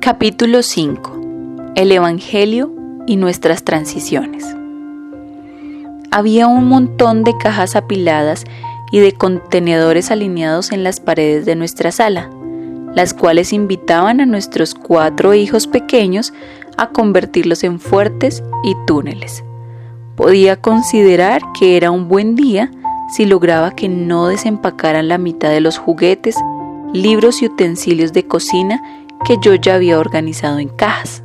Capítulo 5. El Evangelio y nuestras transiciones. Había un montón de cajas apiladas y de contenedores alineados en las paredes de nuestra sala, las cuales invitaban a nuestros 4 hijos pequeños a convertirlos en fuertes y túneles. Podía considerar que era un buen día si lograba que no desempacaran la mitad de los juguetes, libros y utensilios de cocina que yo ya había organizado en cajas.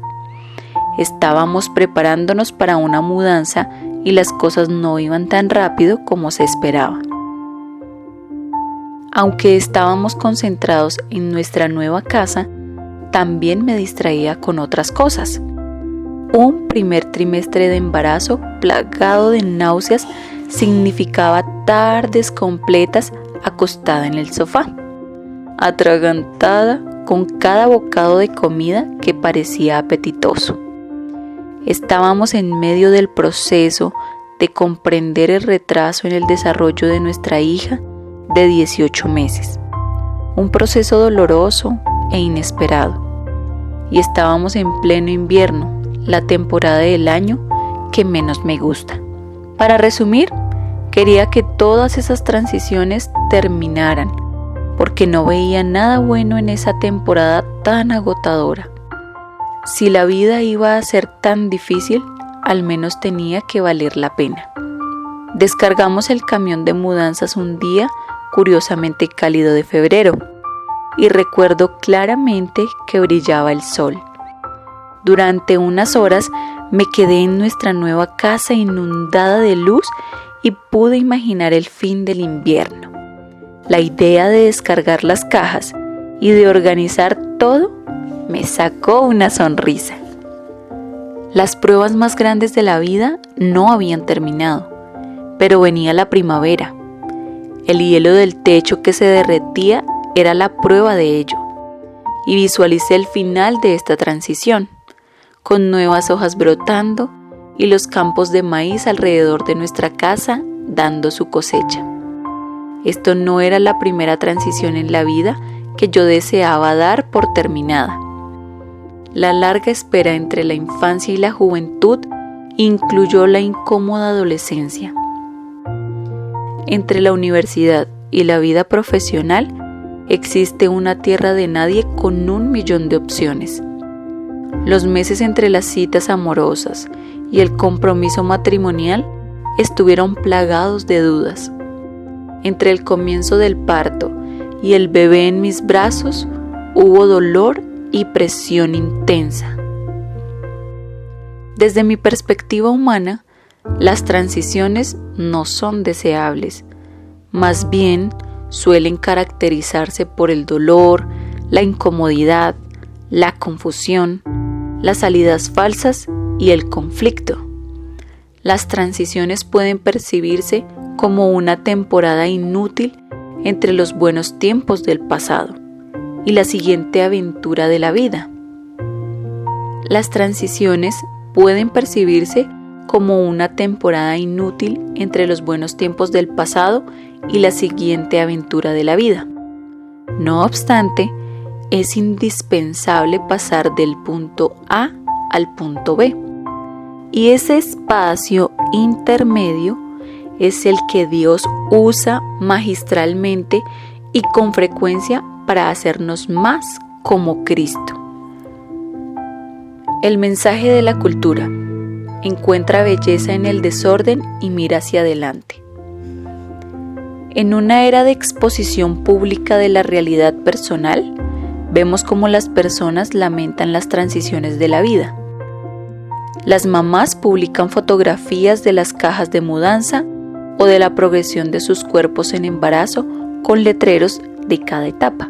Estábamos preparándonos para una mudanza y las cosas no iban tan rápido como se esperaba. Aunque estábamos concentrados en nuestra nueva casa, también me distraía con otras cosas. Un primer trimestre de embarazo plagado de náuseas significaba tardes completas acostada en el sofá, atragantada con cada bocado de comida que parecía apetitoso. Estábamos en medio del proceso de comprender el retraso en el desarrollo de nuestra hija de 18 meses, un proceso doloroso e inesperado, y estábamos en pleno invierno, la temporada del año que menos me gusta. Para resumir, quería que todas esas transiciones terminaran, porque no veía nada bueno en esa temporada tan agotadora. Si la vida iba a ser tan difícil, al menos tenía que valer la pena. Descargamos el camión de mudanzas un día curiosamente cálido de febrero, y recuerdo claramente que brillaba el sol. Durante unas horas me quedé en nuestra nueva casa inundada de luz y pude imaginar el fin del invierno. La idea de descargar las cajas y de organizar todo me sacó una sonrisa. Las pruebas más grandes de la vida no habían terminado, pero venía la primavera. El hielo del techo que se derretía era la prueba de ello, y visualicé el final de esta transición, con nuevas hojas brotando y los campos de maíz alrededor de nuestra casa dando su cosecha. Esto no era la primera transición en la vida que yo deseaba dar por terminada. La larga espera entre la infancia y la juventud incluyó la incómoda adolescencia. Entre la universidad y la vida profesional existe una tierra de nadie con 1.000.000 de opciones. Los meses entre las citas amorosas y el compromiso matrimonial estuvieron plagados de dudas. Entre el comienzo del parto y el bebé en mis brazos hubo dolor y presión intensa. Desde mi perspectiva humana, las transiciones no son deseables, más bien suelen caracterizarse por el dolor, la incomodidad, la confusión, las salidas falsas y el conflicto. Las transiciones pueden percibirse como una temporada inútil entre los buenos tiempos del pasado y la siguiente aventura de la vida. Las transiciones pueden percibirse como una temporada inútil entre los buenos tiempos del pasado y la siguiente aventura de la vida. No obstante, es indispensable pasar del punto A al punto B, y ese espacio intermedio es el que Dios usa magistralmente y con frecuencia para hacernos más como Cristo. El mensaje de la cultura: encuentra belleza en el desorden y mira hacia adelante. En una era de exposición pública de la realidad personal, vemos cómo las personas lamentan las transiciones de la vida. Las mamás publican fotografías de las cajas de mudanza o de la progresión de sus cuerpos en embarazo con letreros de cada etapa.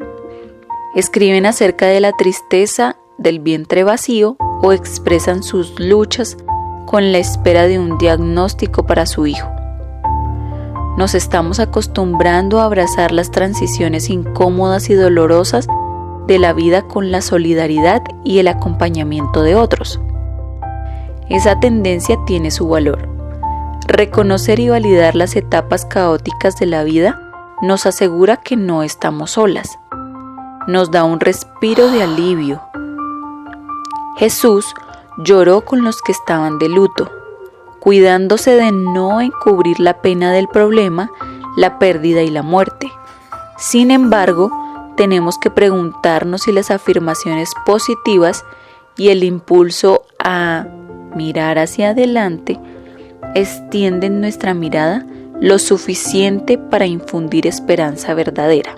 Escriben acerca de la tristeza del vientre vacío o expresan sus luchas con la espera de un diagnóstico para su hijo. Nos estamos acostumbrando a abrazar las transiciones incómodas y dolorosas de la vida con la solidaridad y el acompañamiento de otros. Esa tendencia tiene su valor. Reconocer y validar las etapas caóticas de la vida nos asegura que no estamos solas. Nos da un respiro de alivio, Jesús lloró con los que estaban de luto, cuidándose de no encubrir la pena del problema, la pérdida y la muerte. Sin embargo, tenemos que preguntarnos si las afirmaciones positivas y el impulso a mirar hacia adelante extienden nuestra mirada lo suficiente para infundir esperanza verdadera.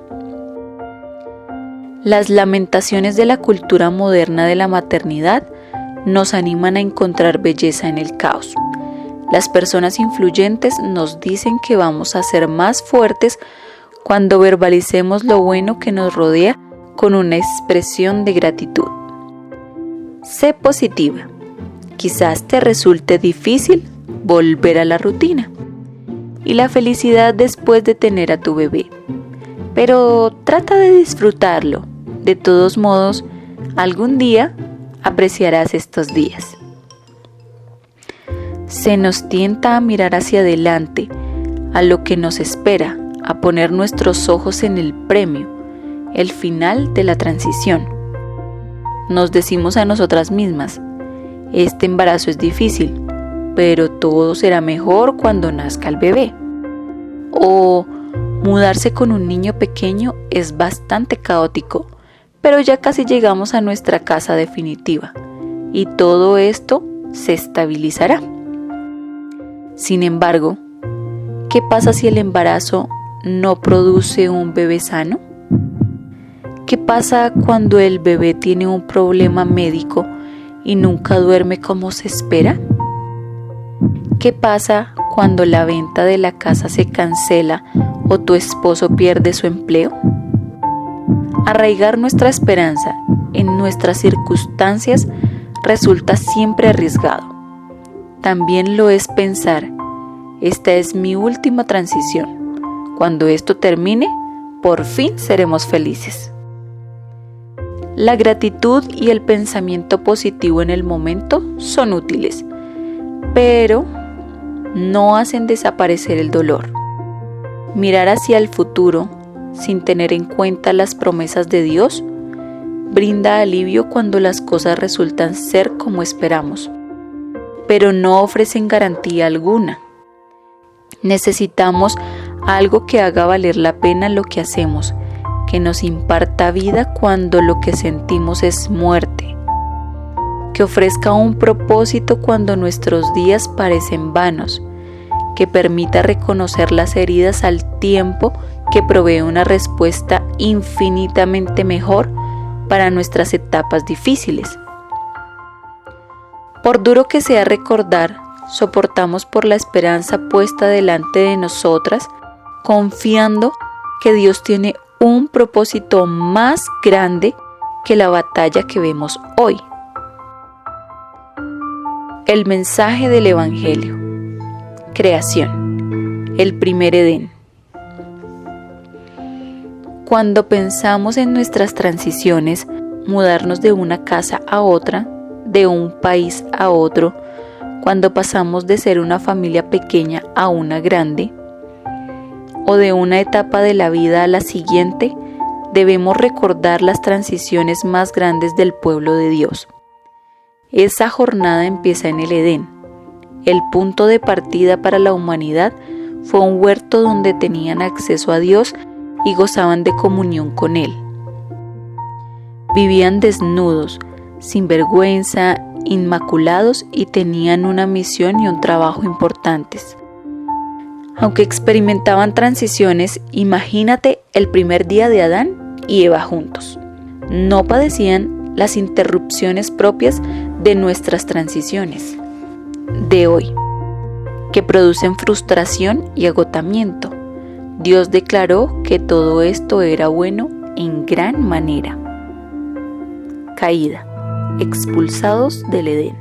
Las lamentaciones de la cultura moderna de la maternidad nos animan a encontrar belleza en el caos. Las personas influyentes nos dicen que vamos a ser más fuertes cuando verbalicemos lo bueno que nos rodea con una expresión de gratitud. Sé positiva. Quizás te resulte difícil volver a la rutina y la felicidad después de tener a tu bebé, pero trata de disfrutarlo. De todos modos, algún día apreciarás estos días. Se nos tienta a mirar hacia adelante, a lo que nos espera, a poner nuestros ojos en el premio, el final de la transición. Nos decimos a nosotras mismas, este embarazo es difícil, pero todo será mejor cuando nazca el bebé. O mudarse con un niño pequeño es bastante caótico, pero ya casi llegamos a nuestra casa definitiva y todo esto se estabilizará. Sin embargo, ¿qué pasa si el embarazo no produce un bebé sano? ¿Qué pasa cuando el bebé tiene un problema médico y nunca duerme como se espera? ¿Qué pasa cuando la venta de la casa se cancela o tu esposo pierde su empleo? Arraigar nuestra esperanza en nuestras circunstancias resulta siempre arriesgado. También lo es pensar, esta es mi última transición. Cuando esto termine, por fin seremos felices. La gratitud y el pensamiento positivo en el momento son útiles, pero no hacen desaparecer el dolor. Mirar hacia el futuro, sin tener en cuenta las promesas de Dios, brinda alivio cuando las cosas resultan ser como esperamos, pero no ofrecen garantía alguna. Necesitamos algo que haga valer la pena lo que hacemos, que nos imparta vida cuando lo que sentimos es muerte, que ofrezca un propósito cuando nuestros días parecen vanos, que permita reconocer las heridas al tiempo que provee una respuesta infinitamente mejor para nuestras etapas difíciles. Por duro que sea recordar, soportamos por la esperanza puesta delante de nosotras, confiando que Dios tiene un propósito más grande que la batalla que vemos hoy. El mensaje del Evangelio. Creación. El primer Edén. Cuando pensamos en nuestras transiciones, mudarnos de una casa a otra, de un país a otro, cuando pasamos de ser una familia pequeña a una grande, o de una etapa de la vida a la siguiente, debemos recordar las transiciones más grandes del pueblo de Dios. Esa jornada empieza en el Edén. El punto de partida para la humanidad fue un huerto donde tenían acceso a Dios y gozaban de comunión con Él. Vivían desnudos, sin vergüenza, inmaculados y tenían una misión y un trabajo importantes. Aunque experimentaban transiciones, imagínate el primer día de Adán y Eva juntos. No padecían las interrupciones propias de nuestras transiciones de hoy, que producen frustración y agotamiento. Dios declaró que todo esto era bueno en gran manera. Caída. Expulsados del Edén.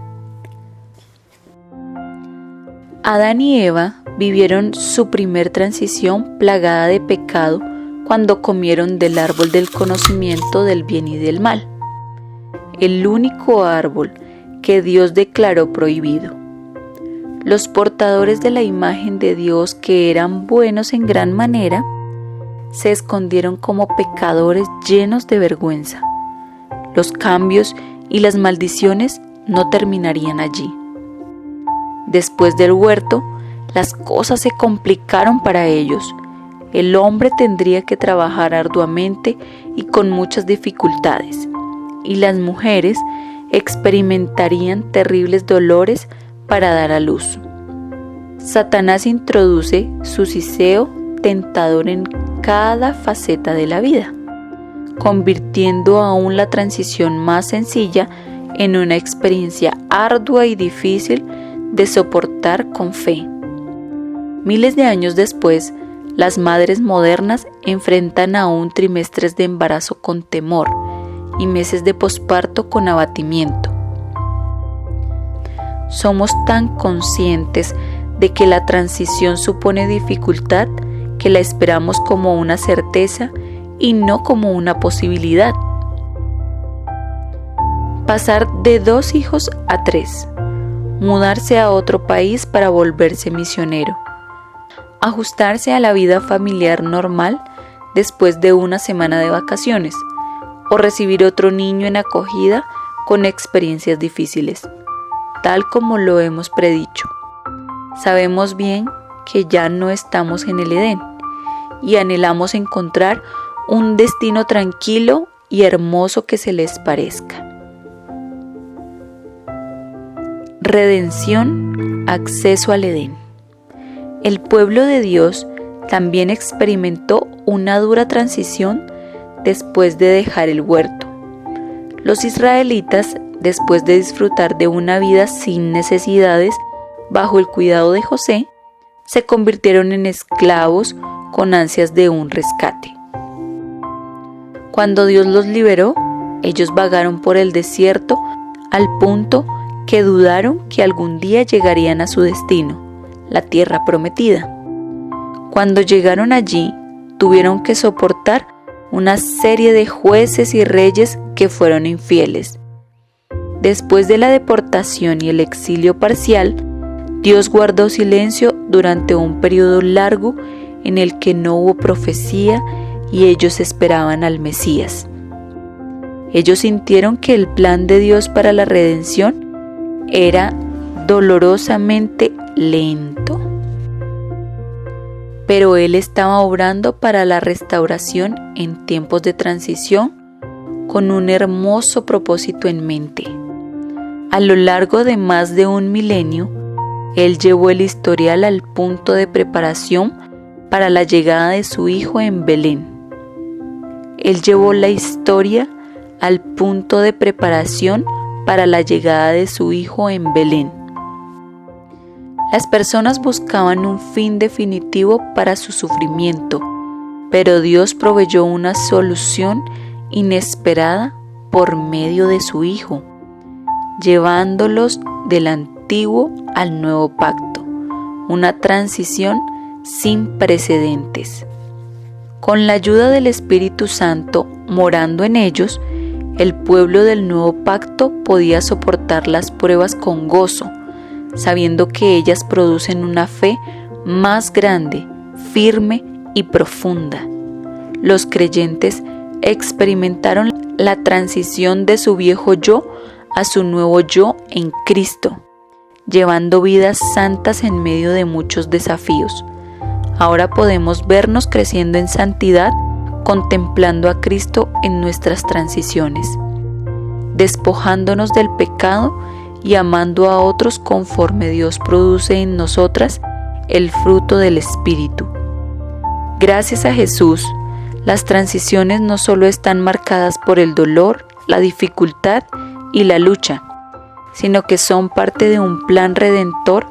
Adán y Eva vivieron su primer transición plagada de pecado cuando comieron del árbol del conocimiento del bien y del mal, el único árbol que Dios declaró prohibido. Los portadores de la imagen de Dios, que eran buenos en gran manera, se escondieron como pecadores llenos de vergüenza. Los cambios y las maldiciones no terminarían allí. Después del huerto, las cosas se complicaron para ellos. El hombre tendría que trabajar arduamente y con muchas dificultades, y las mujeres experimentarían terribles dolores para dar a luz. Satanás introduce su siseo tentador en cada faceta de la vida, convirtiendo aún la transición más sencilla en una experiencia ardua y difícil de soportar con fe. Miles de años después, las madres modernas enfrentan aún trimestres de embarazo con temor y meses de posparto con abatimiento. Somos tan conscientes de que la transición supone dificultad que la esperamos como una certeza y no como una posibilidad. Pasar de 2 hijos a 3, mudarse a otro país para volverse misionero, ajustarse a la vida familiar normal después de una semana de vacaciones, o recibir otro niño en acogida con experiencias difíciles, tal como lo hemos predicho. Sabemos bien que ya no estamos en el Edén y anhelamos encontrar un destino tranquilo y hermoso que se les parezca. Redención, acceso al Edén. El pueblo de Dios también experimentó una dura transición después de dejar el huerto. Los israelitas, después de disfrutar de una vida sin necesidades bajo el cuidado de José, se convirtieron en esclavos con ansias de un rescate. Cuando Dios los liberó, ellos vagaron por el desierto al punto que dudaron que algún día llegarían a su destino, la tierra prometida. Cuando llegaron allí, tuvieron que soportar una serie de jueces y reyes que fueron infieles. Después de la deportación y el exilio parcial, Dios guardó silencio durante un periodo largo en el que no hubo profecía y ellos esperaban al Mesías. Ellos sintieron que el plan de Dios para la redención era dolorosamente lento. Pero Él estaba obrando para la restauración en tiempos de transición con un hermoso propósito en mente. A lo largo de más de 1 milenio, Él llevó el historial al punto de preparación para la llegada de su Hijo en Belén. Él llevó la historia al punto de preparación para la llegada de su Hijo en Belén. Las personas buscaban un fin definitivo para su sufrimiento, pero Dios proveyó una solución inesperada por medio de su Hijo, llevándolos del antiguo al nuevo pacto, una transición sin precedentes. Con la ayuda del Espíritu Santo morando en ellos, el pueblo del nuevo pacto podía soportar las pruebas con gozo, sabiendo que ellas producen una fe más grande, firme y profunda. Los creyentes experimentaron la transición de su viejo yo a su nuevo yo en Cristo, llevando vidas santas en medio de muchos desafíos. Ahora podemos vernos creciendo en santidad, contemplando a Cristo en nuestras transiciones, despojándonos del pecado y amando a otros conforme Dios produce en nosotras el fruto del Espíritu. Gracias a Jesús, las transiciones no solo están marcadas por el dolor, la dificultad y la lucha, sino que son parte de un plan redentor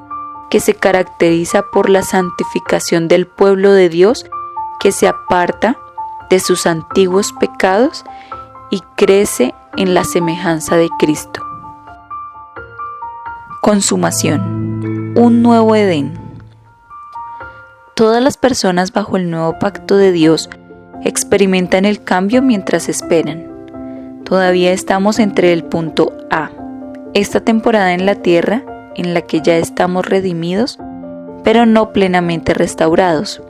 que se caracteriza por la santificación del pueblo de Dios que se aparta de sus antiguos pecados y crece en la semejanza de Cristo. Consumación. Un nuevo Edén. Todas las personas bajo el nuevo pacto de Dios experimentan el cambio mientras esperan. Todavía estamos entre el punto A, esta temporada en la tierra en la que ya estamos redimidos, pero no plenamente restaurados,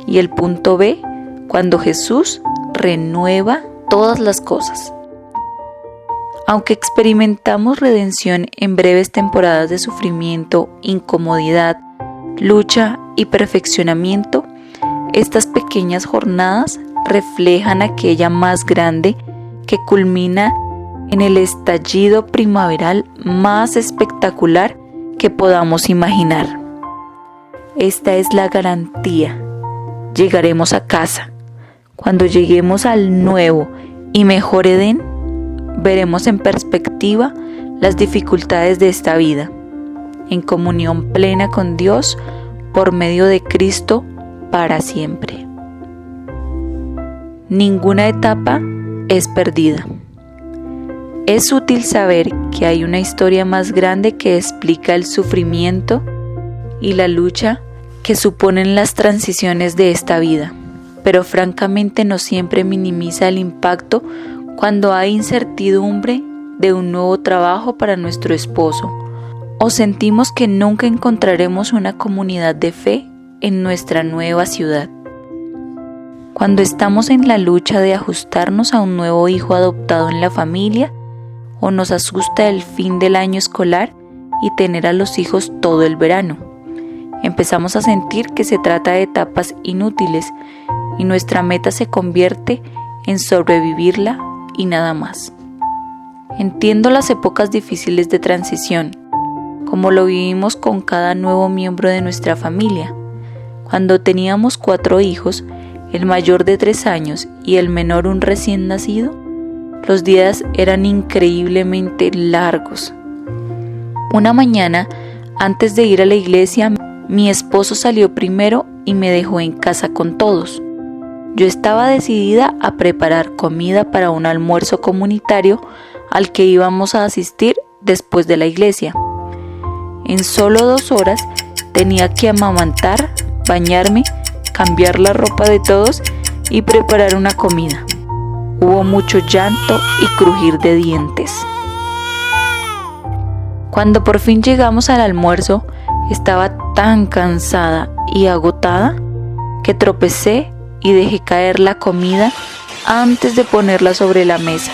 y el punto B, cuando Jesús renueva todas las cosas. Aunque experimentamos redención en breves temporadas de sufrimiento, incomodidad, lucha y perfeccionamiento, estas pequeñas jornadas reflejan aquella más grande que culmina en el estallido primaveral más espectacular que podamos imaginar. Esta es la garantía. Llegaremos a casa. Cuando lleguemos al nuevo y mejor Edén, veremos en perspectiva las dificultades de esta vida, en comunión plena con Dios por medio de Cristo para siempre. Ninguna etapa es perdida. Es útil saber que hay una historia más grande que explica el sufrimiento y la lucha que suponen las transiciones de esta vida, pero francamente no siempre minimiza el impacto cuando hay incertidumbre de un nuevo trabajo para nuestro esposo, o sentimos que nunca encontraremos una comunidad de fe en nuestra nueva ciudad. Cuando estamos en la lucha de ajustarnos a un nuevo hijo adoptado en la familia, o nos asusta el fin del año escolar y tener a los hijos todo el verano, empezamos a sentir que se trata de etapas inútiles y nuestra meta se convierte en sobrevivirla y nada más. Entiendo las épocas difíciles de transición, como lo vivimos con cada nuevo miembro de nuestra familia. Cuando teníamos 4 hijos, el mayor de 3 años y el menor un recién nacido, los días eran increíblemente largos. Una mañana, antes de ir a la iglesia, mi esposo salió primero y me dejó en casa con todos. Yo estaba decidida a preparar comida para un almuerzo comunitario al que íbamos a asistir después de la iglesia. En solo 2 horas tenía que amamantar, bañarme, cambiar la ropa de todos y preparar una comida. Hubo mucho llanto y crujir de dientes. Cuando por fin llegamos al almuerzo, estaba tan cansada y agotada que tropecé y dejé caer la comida antes de ponerla sobre la mesa.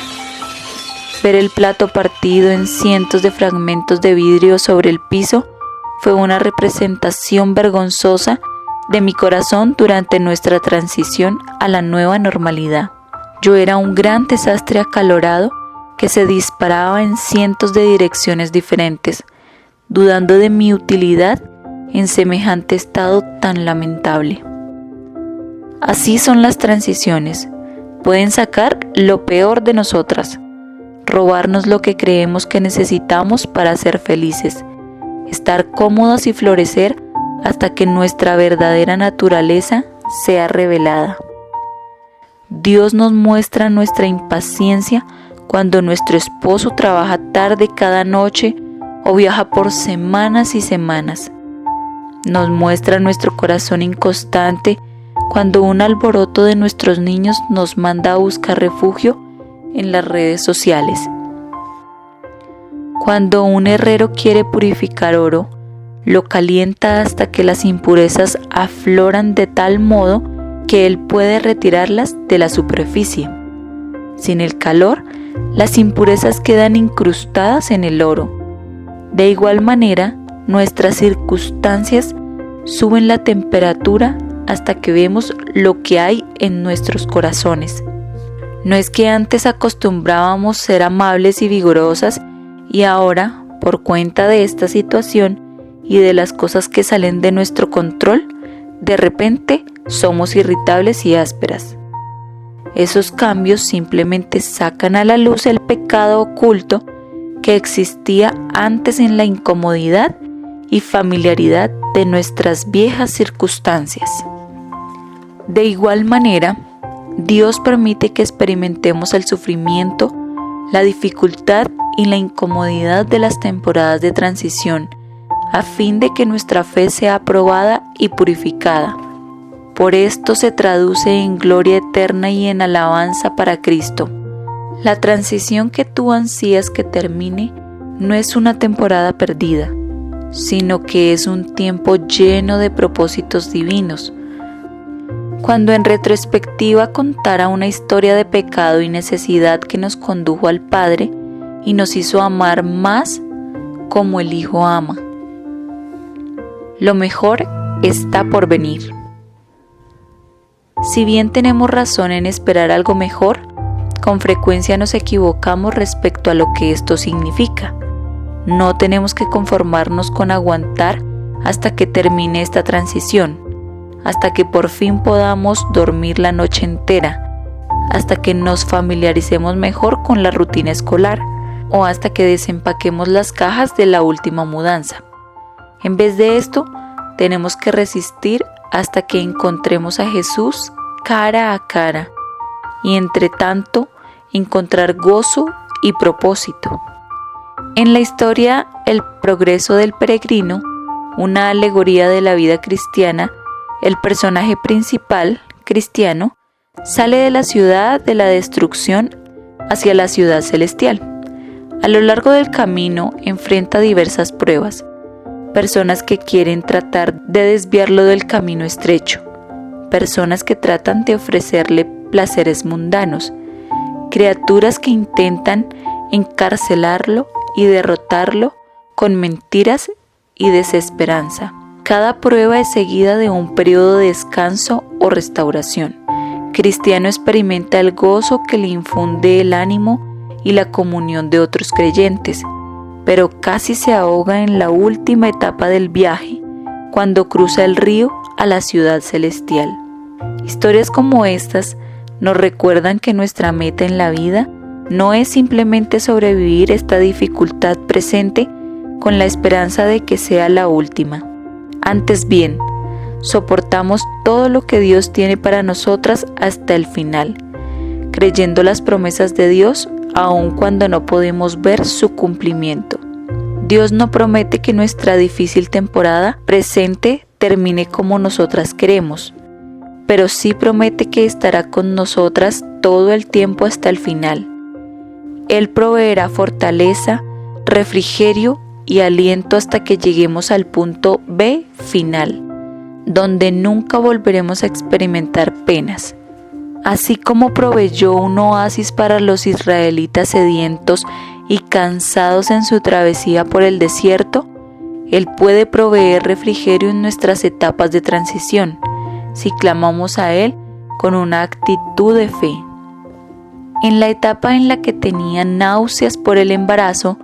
Ver el plato partido en cientos de fragmentos de vidrio sobre el piso fue una representación vergonzosa de mi corazón durante nuestra transición a la nueva normalidad. Yo era un gran desastre acalorado que se disparaba en cientos de direcciones diferentes, dudando de mi utilidad en semejante estado tan lamentable. Así son las transiciones. Pueden sacar lo peor de nosotras, robarnos lo que creemos que necesitamos para ser felices, estar cómodas y florecer hasta que nuestra verdadera naturaleza sea revelada. Dios nos muestra nuestra impaciencia cuando nuestro esposo trabaja tarde cada noche o viaja por semanas y semanas. Nos muestra nuestro corazón inconstante cuando un alboroto de nuestros niños nos manda a buscar refugio en las redes sociales. Cuando un herrero quiere purificar oro, lo calienta hasta que las impurezas afloran de tal modo que él puede retirarlas de la superficie. Sin el calor, las impurezas quedan incrustadas en el oro. De igual manera, nuestras circunstancias suben la temperatura hasta que vemos lo que hay en nuestros corazones. No es que antes acostumbrábamos ser amables y vigorosas y ahora, por cuenta de esta situación y de las cosas que salen de nuestro control, de repente somos irritables y ásperas. Esos cambios simplemente sacan a la luz el pecado oculto que existía antes en la incomodidad y familiaridad de nuestras viejas circunstancias. De igual manera, Dios permite que experimentemos el sufrimiento, la dificultad y la incomodidad de las temporadas de transición, a fin de que nuestra fe sea aprobada y purificada. Por esto se traduce en gloria eterna y en alabanza para Cristo. La transición que tú ansías que termine no es una temporada perdida, sino que es un tiempo lleno de propósitos divinos. Cuando en retrospectiva contara una historia de pecado y necesidad que nos condujo al Padre y nos hizo amar más como el Hijo ama. Lo mejor está por venir. Si bien tenemos razón en esperar algo mejor, con frecuencia nos equivocamos respecto a lo que esto significa. No tenemos que conformarnos con aguantar hasta que termine esta transición, hasta que por fin podamos dormir la noche entera, hasta que nos familiaricemos mejor con la rutina escolar o hasta que desempaquemos las cajas de la última mudanza. En vez de esto, tenemos que resistir hasta que encontremos a Jesús cara a cara y entre tanto encontrar gozo y propósito. En la historia El progreso del peregrino, una alegoría de la vida cristiana, el personaje principal, Cristiano, sale de la ciudad de la destrucción hacia la ciudad celestial. A lo largo del camino enfrenta diversas pruebas, personas que quieren tratar de desviarlo del camino estrecho, personas que tratan de ofrecerle placeres mundanos, criaturas que intentan encarcelarlo y derrotarlo con mentiras y desesperanza. Cada prueba es seguida de un periodo de descanso o restauración. Cristiano experimenta el gozo que le infunde el ánimo y la comunión de otros creyentes, pero casi se ahoga en la última etapa del viaje, cuando cruza el río a la ciudad celestial. Historias como estas nos recuerdan que nuestra meta en la vida no es simplemente sobrevivir esta dificultad presente con la esperanza de que sea la última. Antes bien, soportamos todo lo que Dios tiene para nosotras hasta el final, creyendo las promesas de Dios aun cuando no podemos ver su cumplimiento. Dios no promete que nuestra difícil temporada presente termine como nosotras queremos, pero sí promete que estará con nosotras todo el tiempo hasta el final. Él proveerá fortaleza, refrigerio y aliento hasta que lleguemos al punto B final, donde nunca volveremos a experimentar penas. Así como proveyó un oasis para los israelitas sedientos y cansados en su travesía por el desierto, Él puede proveer refrigerio en nuestras etapas de transición, si clamamos a Él con una actitud de fe. En la etapa en la que tenía náuseas por el embarazo,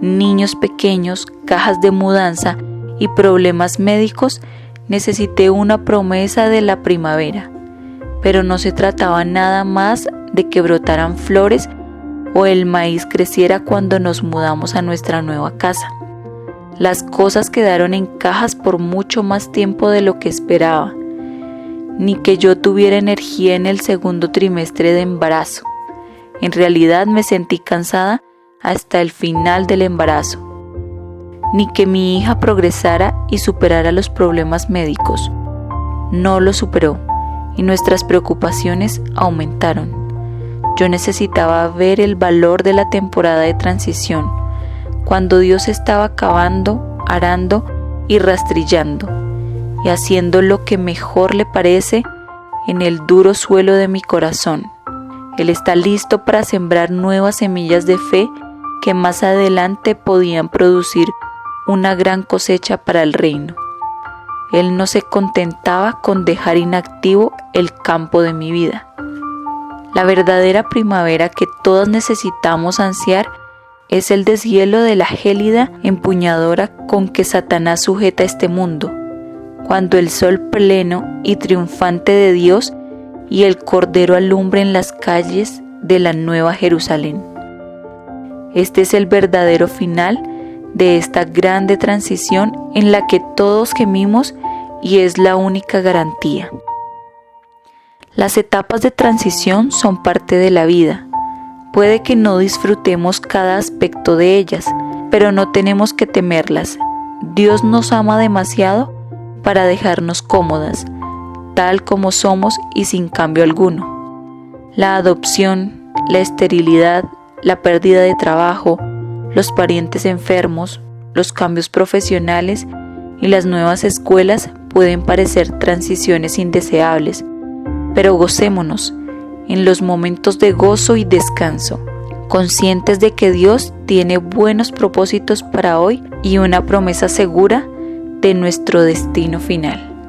niños pequeños, cajas de mudanza y problemas médicos, necesité una promesa de la primavera, pero no se trataba nada más de que brotaran flores o el maíz creciera cuando nos mudamos a nuestra nueva casa. Las cosas quedaron en cajas por mucho más tiempo de lo que esperaba, ni que yo tuviera energía en el segundo trimestre de embarazo. En realidad me sentí cansada hasta el final del embarazo, ni que mi hija progresara y superara los problemas médicos. No lo superó y nuestras preocupaciones aumentaron. Yo necesitaba ver el valor de la temporada de transición, cuando Dios estaba cavando, arando y rastrillando, y haciendo lo que mejor le parece en el duro suelo de mi corazón. Él está listo para sembrar nuevas semillas de fe que más adelante podían producir una gran cosecha para el reino. Él no se contentaba con dejar inactivo el campo de mi vida. La verdadera primavera que todas necesitamos ansiar es el deshielo de la gélida empuñadora con que Satanás sujeta este mundo, cuando el sol pleno y triunfante de Dios y el Cordero alumbren las calles de la Nueva Jerusalén. Este es el verdadero final de esta grande transición en la que todos gemimos y es la única garantía. Las etapas de transición son parte de la vida. Puede que no disfrutemos cada aspecto de ellas, pero no tenemos que temerlas. Dios nos ama demasiado para dejarnos cómodas, tal como somos y sin cambio alguno. La adopción, la esterilidad, la pérdida de trabajo, los parientes enfermos, los cambios profesionales y las nuevas escuelas pueden parecer transiciones indeseables, pero gocémonos en los momentos de gozo y descanso, conscientes de que Dios tiene buenos propósitos para hoy y una promesa segura de nuestro destino final.